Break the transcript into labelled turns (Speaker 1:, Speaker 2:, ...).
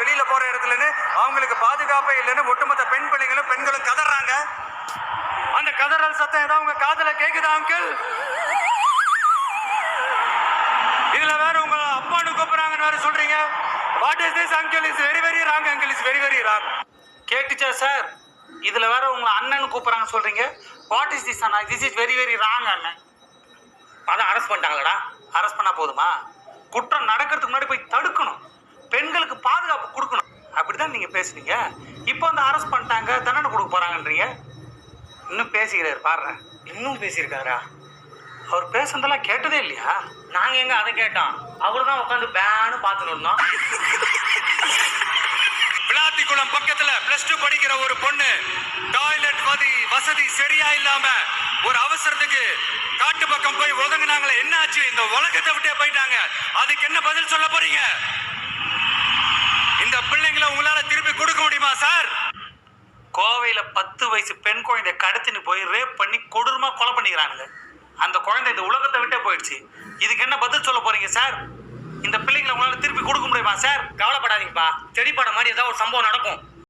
Speaker 1: வெளியில போற இடத்துலன்னு அவங்களுக்கு பாதுகாப்பே இல்லைன்னு ஒட்டுமொத்த பெண் பெண்களும் கதறாங்க. அந்த கதறல் சத்தம் ஏதாவது உங்க காதுல கேக்குதா அங்கிள்? இதுல வேற உங்க அப்பான்னு கூப்பிடுறாங்கன்னு வேற சொல்றீங்க. What is this uncle? Is very very wrong uncle, is very very wrong.
Speaker 2: கேட்டுச்சா சார்? இதுல வேற உங்க அண்ணன் கூப்பிடுறாங்க சொல்றீங்க. வாட் இஸ் திஸ் அண்ணா? This is very very wrong அண்ணன். அதான் அரெஸ்ட் பண்ணிட்டாங்களடா. அரெஸ்ட் பண்ணா போதுமா? குற்றம் நடக்கிறதுக்கு முன்னாடி போய் தடுக்கணும், பெண்களுக்கு பாதுகாப்பு கொடுக்கணும். அப்படிதான் நீங்க பேசுறீங்க. இப்போ வந்து அரெஸ்ட் பண்ணிட்டாங்க, தண்டனை கொடுக்க போறாங்கன்றீங்க. இன்னும் பேசிக்கிறாரு பாரு.
Speaker 3: இன்னும் பேசியிருக்காரா?
Speaker 2: அவர் பேசுனதெல்லாம் கேட்டதே இல்லையா?
Speaker 3: நாங்க எங்க அதை கேட்டோம்? அவரு தான் உட்காந்து பேனு பார்த்துட்டு இருந்தோம்.
Speaker 1: விளாத்திக்குளம் பக்கத்துல +2 படிக்கிற ஒரு பொண்ணு டாய்லெட் வசதி சரியா இல்லாம ஒரு அவசரத்துக்கு காட்டு பக்கம் போய் ஒதுங்கினாங்களே, என்ன ஆச்சு? இந்த உலகத்தை விட்டே போயிட்டாங்க. அதுக்கு என்ன பதில் சொல்ல போறீங்க? இந்த பிள்ளைங்களை உங்களால திருப்பி கொடுக்க முடியுமா சார்?
Speaker 2: கோவையில 10 வயசு பெண் குழந்தை கடத்தின்னு போய் ரேப் பண்ணி கொடூரமா கொலை பண்ணிக்கிறானுங்க. அந்த குழந்தை இந்த உலகத்தை விட்டே போயிடுச்சு. இதுக்கு என்ன பதில் சொல்ல போறீங்க சார்? இந்த பிள்ளைங்களை உங்களால திருப்பி கொடுக்க முடியுமா சார்?
Speaker 3: கவலைப்படாதீங்கப்பா, செடி படம் மாதிரி ஏதாவது ஒரு சம்பவம் நடக்கும்.